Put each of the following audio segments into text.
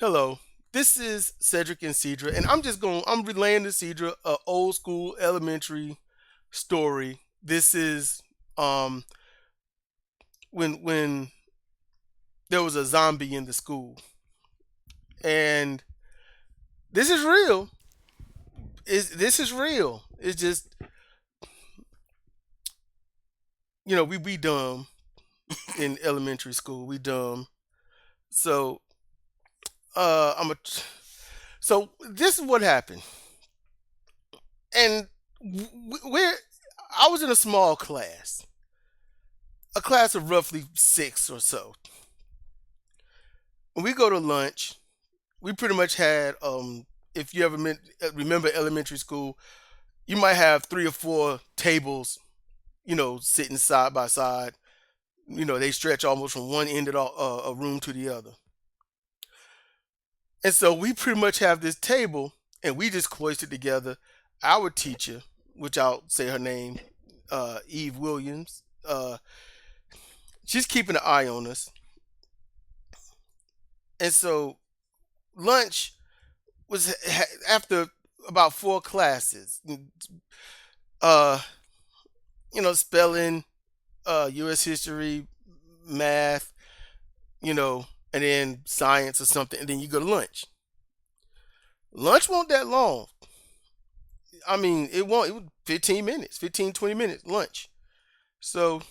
Hello, this is Cedric and SIDRA, and I'm relaying to SIDRA a old school elementary story. This is um when there was a zombie in the school, and this is real. This is real? It's just we dumb in elementary school. We dumb. So I'm a. So this is what happened, and we're. I was in a small class, a class of roughly six or so. When we go to lunch, we pretty much had if you ever remember elementary school, you might have three or four tables, sitting side by side. They stretch almost from one end of a room to the other. And so we pretty much have this table, and we just cloistered together. Our teacher, which I'll say her name, Eve Williams, she's keeping an eye on us. And so lunch was after about four classes. Uh, spelling, U.S. history, math, and then science or something, and then you go to lunch. Lunch won't that long. I mean, it won't. It was 15 minutes, 15, 20 minutes lunch. So,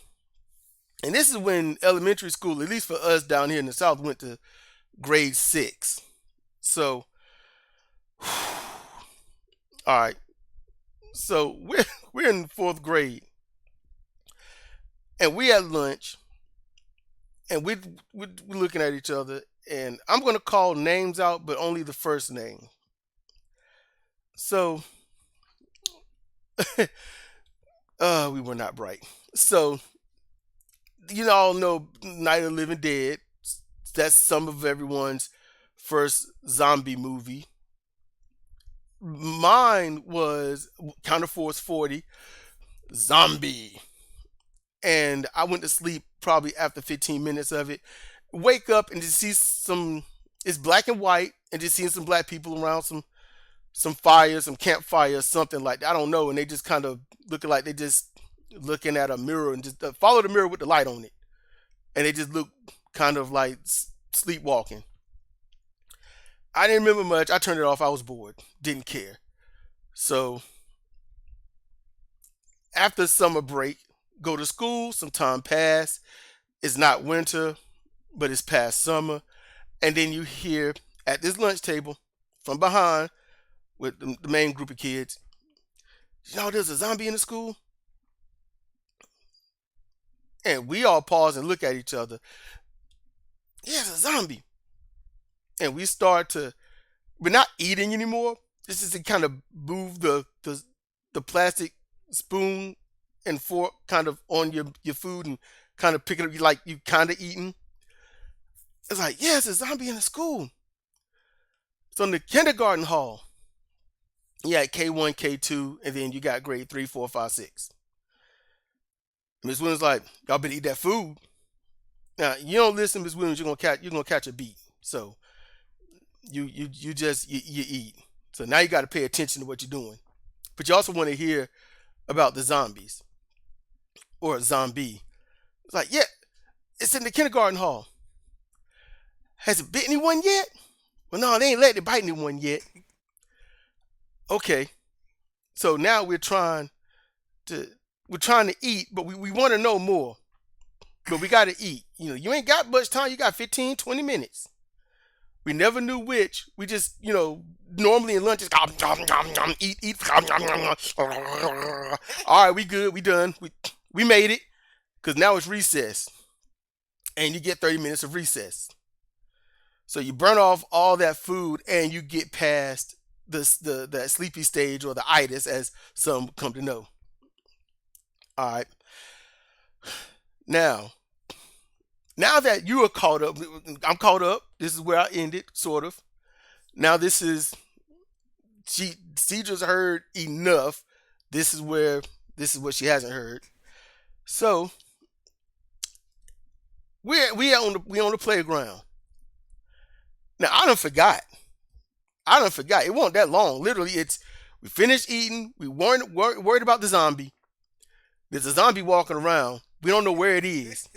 and this is when elementary school, at least for us down here in the South, went to grade six. So, all right. So we're in fourth grade, and we at lunch, and we're looking at each other, and I'm gonna call names out, but only the first name. So, we were not bright. So you all know Night of the Living Dead. That's some of everyone's first zombie movie. Mine was Counterforce 40, Zombie. And I went to sleep probably after 15 minutes of it. Wake up and just see it's black and white, and just seeing some black people around some fire, some campfire, something like that. I don't know. And they just kind of looking like they just looking at a mirror and just follow the mirror with the light on it. And they just look kind of like sleepwalking. I didn't remember much. I turned it off. I was bored. Didn't care. So after summer break, go to school. Some time passed. It's not winter, but it's past summer. And then you hear at this lunch table from behind with the main group of kids, there's a zombie in the school. And we all pause and look at each other. Yeah, it's a zombie. And we start to, we're not eating anymore. This is to kind of move the plastic spoon and fork kind of on your food and kind of pick it up like you kind of eating. It's like, yeah, it's a zombie in the school. It's on the kindergarten hall. Yeah, K1, K2, and then you got grade 3, 4, 5, 6. Miss Williams like, y'all better eat that food. Now you don't listen, Miss Williams, you're gonna catch a beat. So you eat. So now you got to pay attention to what you're doing. But you also want to hear about the zombies or a zombie. It's like, yeah, it's in the kindergarten hall. Has it bit anyone yet? Well, no, they ain't let it bite anyone yet. Okay, so now to we're trying to eat, but we want to know more. But we got to eat. You ain't got much time. You got 15, 20 minutes. We never knew which. We just, normally in lunch, it's eat, eat. All right, we good. We done. We made it because now it's recess. And you get 30 minutes of recess. So you burn off all that food and you get past that sleepy stage or the itis, as some come to know. All right. Now, now that you are caught up, I'm caught up. This is where I ended, sort of. Now this is she just heard enough. This is what she hasn't heard. So we on the playground. Now I done forgot. I done forgot. It wasn't that long. Literally, it's we finished eating. We weren't worried about the zombie. There's a zombie walking around. We don't know where it is,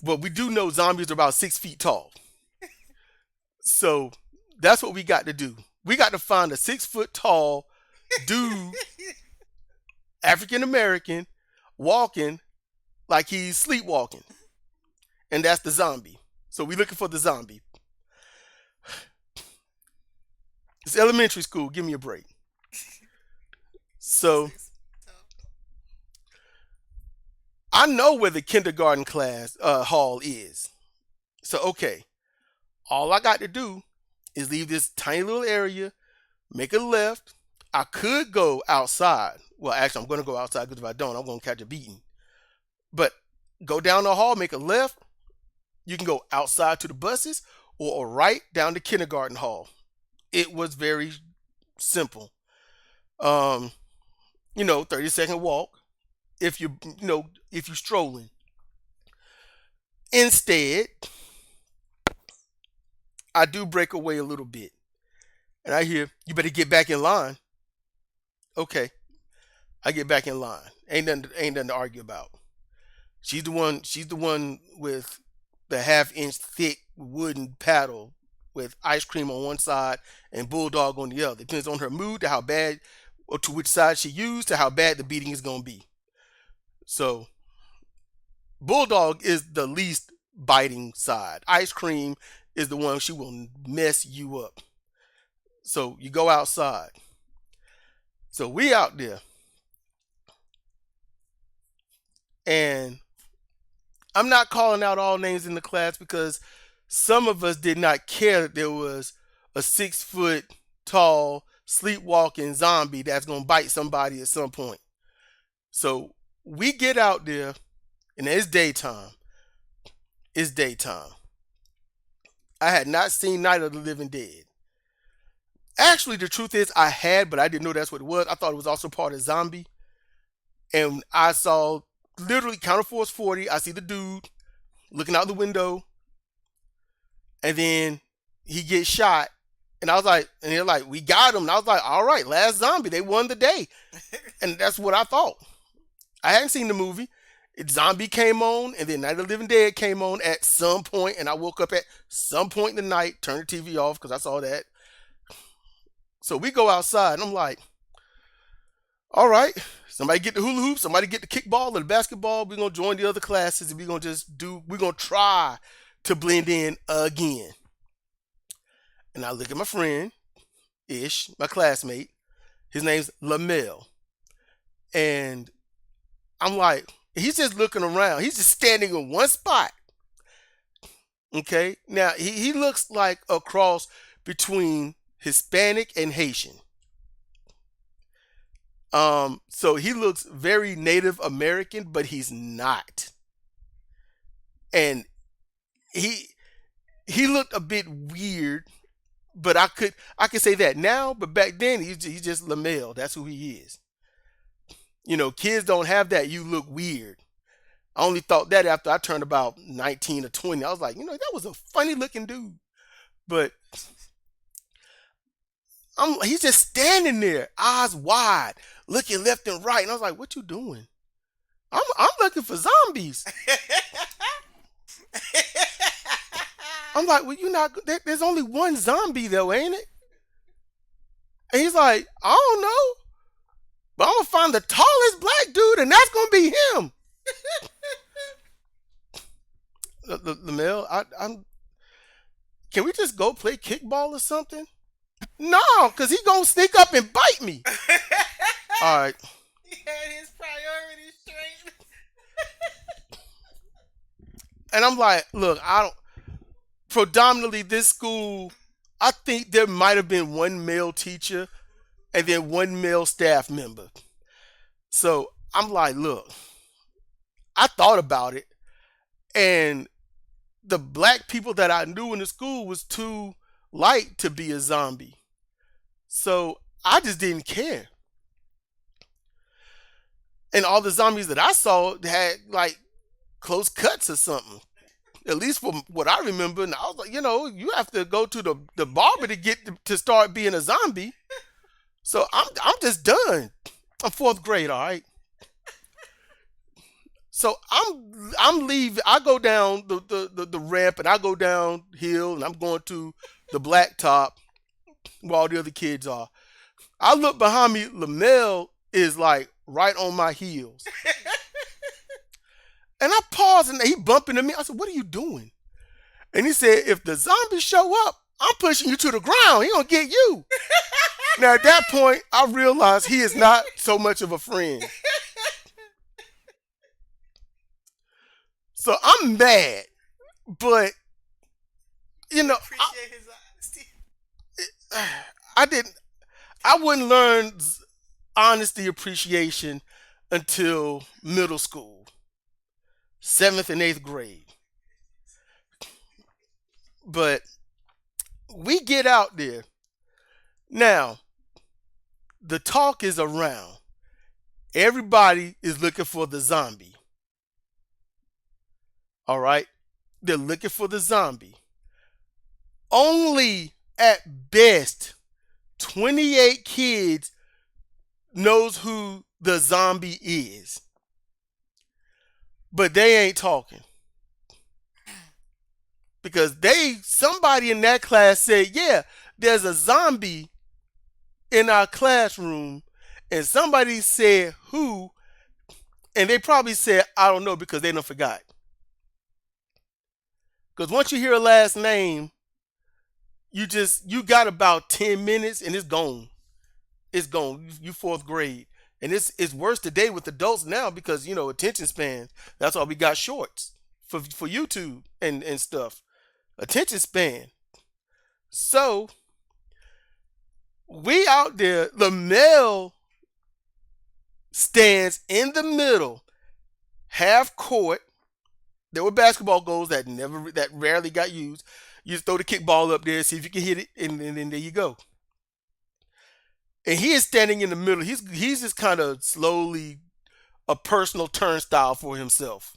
but we do know zombies are about 6 feet tall. So that's what we got to do. We got to find a 6 foot tall dude, African American, walking like he's sleepwalking, and that's the zombie. So we looking for the zombie. It's elementary school. Give me a break. So I know where the kindergarten class hall is. So okay, all I got to do is leave this tiny little area, make a left. I could go outside. Well, actually, I'm going to go outside because if I don't, I'm going to catch a beating. But go down the hall, make a left. You can go outside to the buses or right down to kindergarten hall. It was very simple. Um, 30-second walk if if you're strolling. Instead, I do break away a little bit. And I hear, you better get back in line. Okay. I get back in line. Ain't nothing to argue about. She's the one with the half-inch thick wooden paddle with ice cream on one side and bulldog on the other. Depends on her mood to how bad or to which side she used to how bad the beating is gonna be. So bulldog is the least biting side. Ice cream is the one she will mess you up. So you go outside. So we out there, and I'm not calling out all names in the class because some of us did not care that there was a 6 foot tall sleepwalking zombie that's gonna bite somebody at some point. So we get out there, and it's daytime. It's daytime. I had not seen Night of the Living Dead. Actually, the truth is, I had, but I didn't know that's what it was. I thought it was also part of Zombie. And I saw literally Counter Force 40. I see the dude looking out the window, and then he gets shot. And I was like, and they're like, we got him. And I was like, all right, last zombie. They won the day. And that's what I thought. I hadn't seen the movie. Zombie came on, and then Night of the Living Dead came on at some point, and I woke up at some point in the night, turned the TV off because I saw that. So we go outside, and I'm like, all right, somebody get the hula hoop, somebody get the kickball or the basketball. We're gonna join the other classes, and we're gonna try to blend in again. And I look at my friend, Ish, my classmate. His name's Lamel. And I'm like, he's just looking around. He's just standing in one spot. Okay. Now he looks like a cross between Hispanic and Haitian. So he looks very Native American, but he's not. And he he looked a bit weird, but I could say that now, but back then he's just Lamel. That's who he is. Kids don't have that. You look weird. I only thought that after I turned about 19 or 20. I was like, that was a funny looking dude. But he's just standing there, eyes wide, looking left and right. And I was like, what you doing? I'm looking for zombies. I'm like, well, there's only one zombie though, ain't it? And he's like, I don't know. But I'm gonna find the tallest black dude, and that's gonna be him. The male, I'm. Can we just go play kickball or something? No, cause he gonna sneak up and bite me. All right. He had his priorities straight. And I'm like, look, I don't. Predominantly, this school, I think there might have been one male teacher and then one male staff member. So I'm like, look, I thought about it, and the black people that I knew in the school was too light to be a zombie. So I just didn't care. And all the zombies that I saw had like close cuts or something. At least from what I remember. And I was like, you have to go to the barber to get to start being a zombie. So I'm just done. I'm fourth grade, all right. So I'm leaving. I go down the ramp and I go downhill and I'm going to the blacktop where all the other kids are. I look behind me. Lamel is like right on my heels, and I pause and he bumping into me. I said, "What are you doing?" And he said, "If the zombies show up, I'm pushing you to the ground. He gonna get you." Now at that point, I realized he is not so much of a friend. So I'm mad, but Appreciate his honesty. I didn't. I wouldn't learn honesty appreciation until middle school, seventh and eighth grade. But we get out there now. The talk is around. Everybody is looking for the zombie. All right, they're looking for the zombie. Only at best 28 kids knows who the zombie is. But they ain't talking. Because somebody in that class said, yeah, there's a zombie in our classroom. And somebody said who, and they probably said, I don't know, because they done forgot. Because once you hear a last name, you got about 10 minutes and it's gone. It's gone. You fourth grade. And it's worse today with adults now because, attention span. That's why we got shorts for YouTube and stuff. Attention span. So we out there, the male stands in the middle, half court. There were basketball goals that rarely got used. You just throw the kickball up there, see if you can hit it, and then there you go. And he is standing in the middle. He's just kind of slowly a personal turnstile for himself.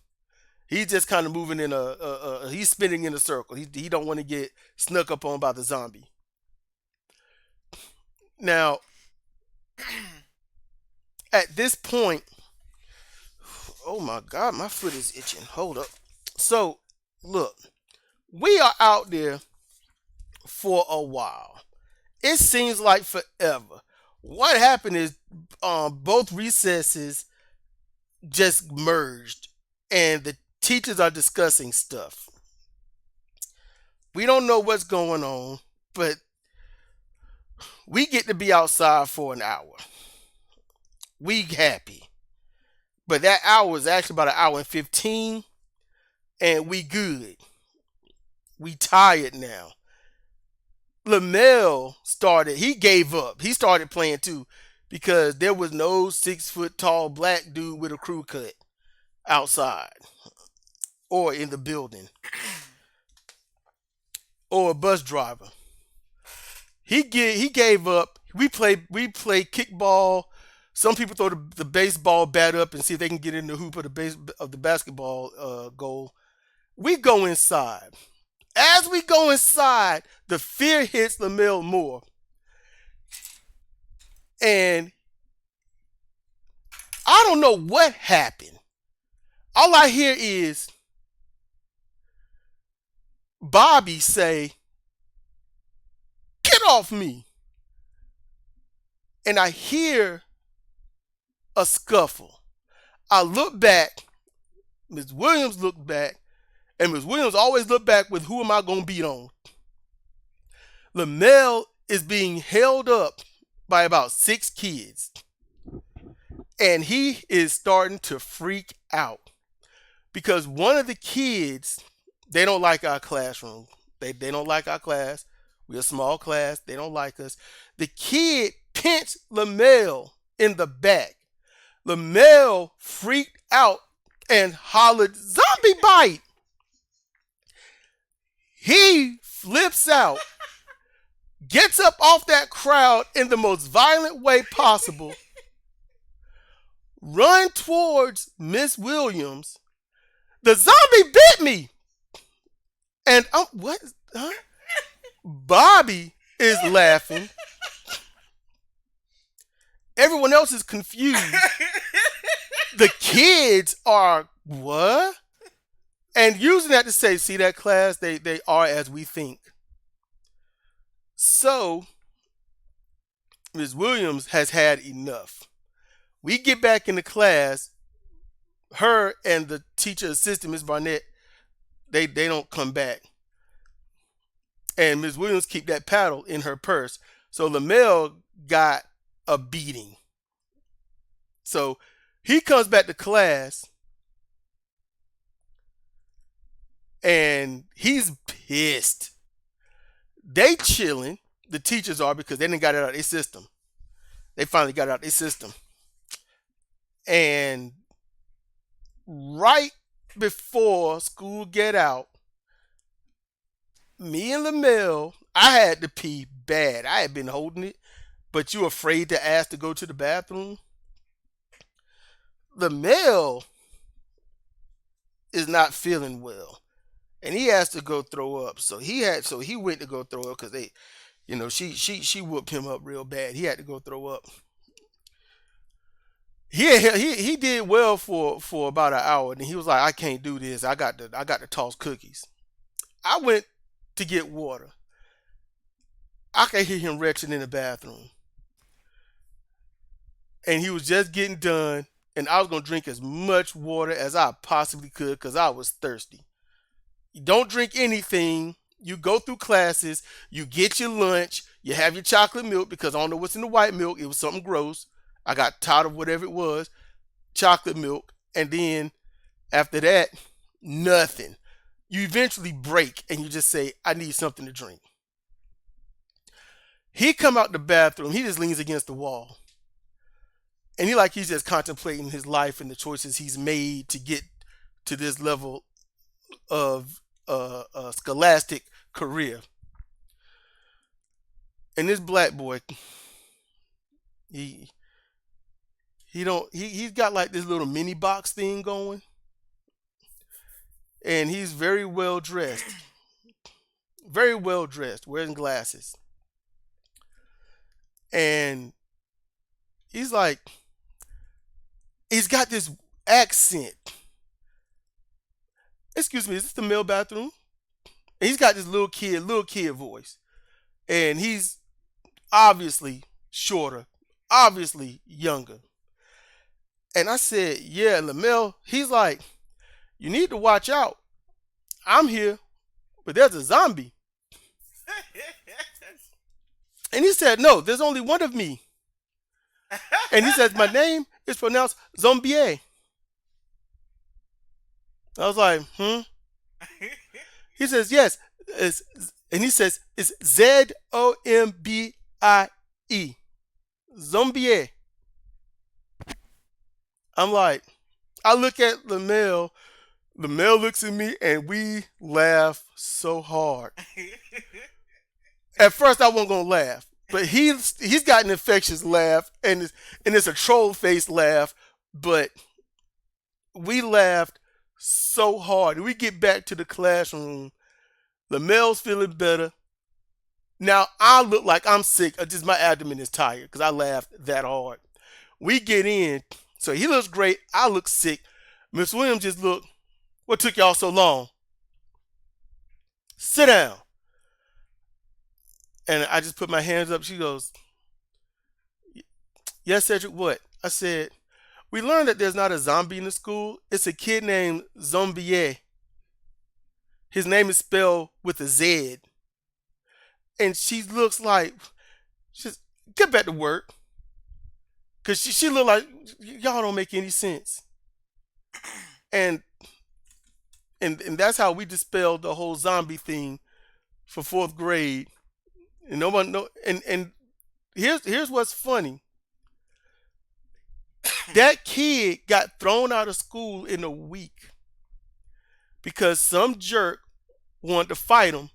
He's just kind of moving in he's spinning in a circle. He don't want to get snuck up on by the zombie. Now, at this point, oh my God, my foot is itching. Hold up. So, look, we are out there for a while. It seems like forever. What happened is both recesses just merged and the teachers are discussing stuff. We don't know what's going on, but we get to be outside for an hour. We happy. But that hour is actually about an hour and 15 and we good. We tired now. Lamel he gave up. He started playing too because there was no 6 foot tall black dude with a crew cut outside or in the building or a bus driver. He gave up. We play kickball. Some people throw the baseball bat up and see if they can get in the hoop of the basketball goal. We go inside. As we go inside, the fear hits Lamel more. And I don't know what happened. All I hear is Bobby say, "Get off me." And I hear a scuffle. I look back. Ms. Williams looked back. And Ms. Williams always look back with who am I going to beat on. Lamel is being held up by about 6 kids. And he is starting to freak out. Because one of the kids, they don't like our classroom. They don't like our class. We're a small class. They don't like us. The kid pinched Lamel in the back. Lamel freaked out and hollered, "Zombie bite!" He flips out, gets up off that crowd in the most violent way possible, run towards Miss Williams. "The zombie bit me!" And I'm what? Huh? Bobby is laughing. Everyone else is confused. The kids are what? And using that to say, see that class, they are as we think. So Ms. Williams has had enough. We get back into class. Her and the teacher assistant, Miss Barnett, they don't come back. And Ms. Williams keep that paddle in her purse. So Lamel got a beating. So he comes back to class and he's pissed. They chilling, the teachers are, because they didn't got it out of their system. They finally got it out of their system. And right before school get out, me and Lamel, I had to pee bad. I had been holding it, but you afraid to ask to go to the bathroom. Lamel is not feeling well, and he has to go throw up. So he went to go throw up because they, she whooped him up real bad. He had to go throw up. He did well for about an hour, and he was like, I can't do this. I got to toss cookies. I went to get water. I could hear him retching in the bathroom, and he was just getting done. And I was gonna drink as much water as I possibly could because I was thirsty. You don't drink anything. You go through classes. You get your lunch. You have your chocolate milk because I don't know what's in the white milk. It was something gross. I got tired of whatever it was. Chocolate milk. And then after that, nothing. You eventually break and you just say, I need something to drink. He come out the bathroom. He just leans against the wall. And he's just contemplating his life and the choices he's made to get to this level of scholastic career. And this black boy, he he's got like this little mini box thing going, and he's very well dressed, wearing glasses, and he's like, he's got this accent. Excuse me, is this the male bathroom? And he's got this little kid voice, and he's obviously shorter, obviously younger. And I said, yeah, Lamel. He's like, you need to watch out. I'm here, but there's a zombie. And he said, no, there's only one of me. And he says, my name is pronounced Zombie. I was like, hmm? He says, yes. And he says, it's Zombie. Zombie. I'm like, I look at Lamel. Lamel looks at me, and we laugh so hard. At first, I wasn't gonna laugh, but he's got an infectious laugh, and it's a troll face laugh. But we laughed so hard. We get back to the classroom. Lamel's feeling better. Now I look like I'm sick. Just my abdomen is tired because I laughed that hard. We get in. So he looks great. I look sick. Miss Williams just looked, what took y'all so long? Sit down. And I just put my hands up. She goes, yes, Cedric, what? I said, we learned that there's not a zombie in the school. It's a kid named Zombie. His name is spelled with a Z. And she looks like, she's, get back to work. Because she looked like, y'all don't make any sense. And that's how we dispelled the whole zombie thing for fourth grade. And no one know. And here's what's funny. That kid got thrown out of school in a week because some jerk wanted to fight him,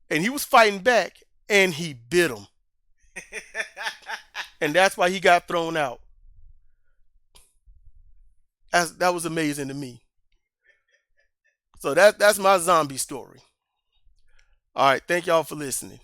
and he was fighting back, and he bit him, and that's why he got thrown out. That was amazing to me. So that's my zombie story. All right. Thank y'all for listening.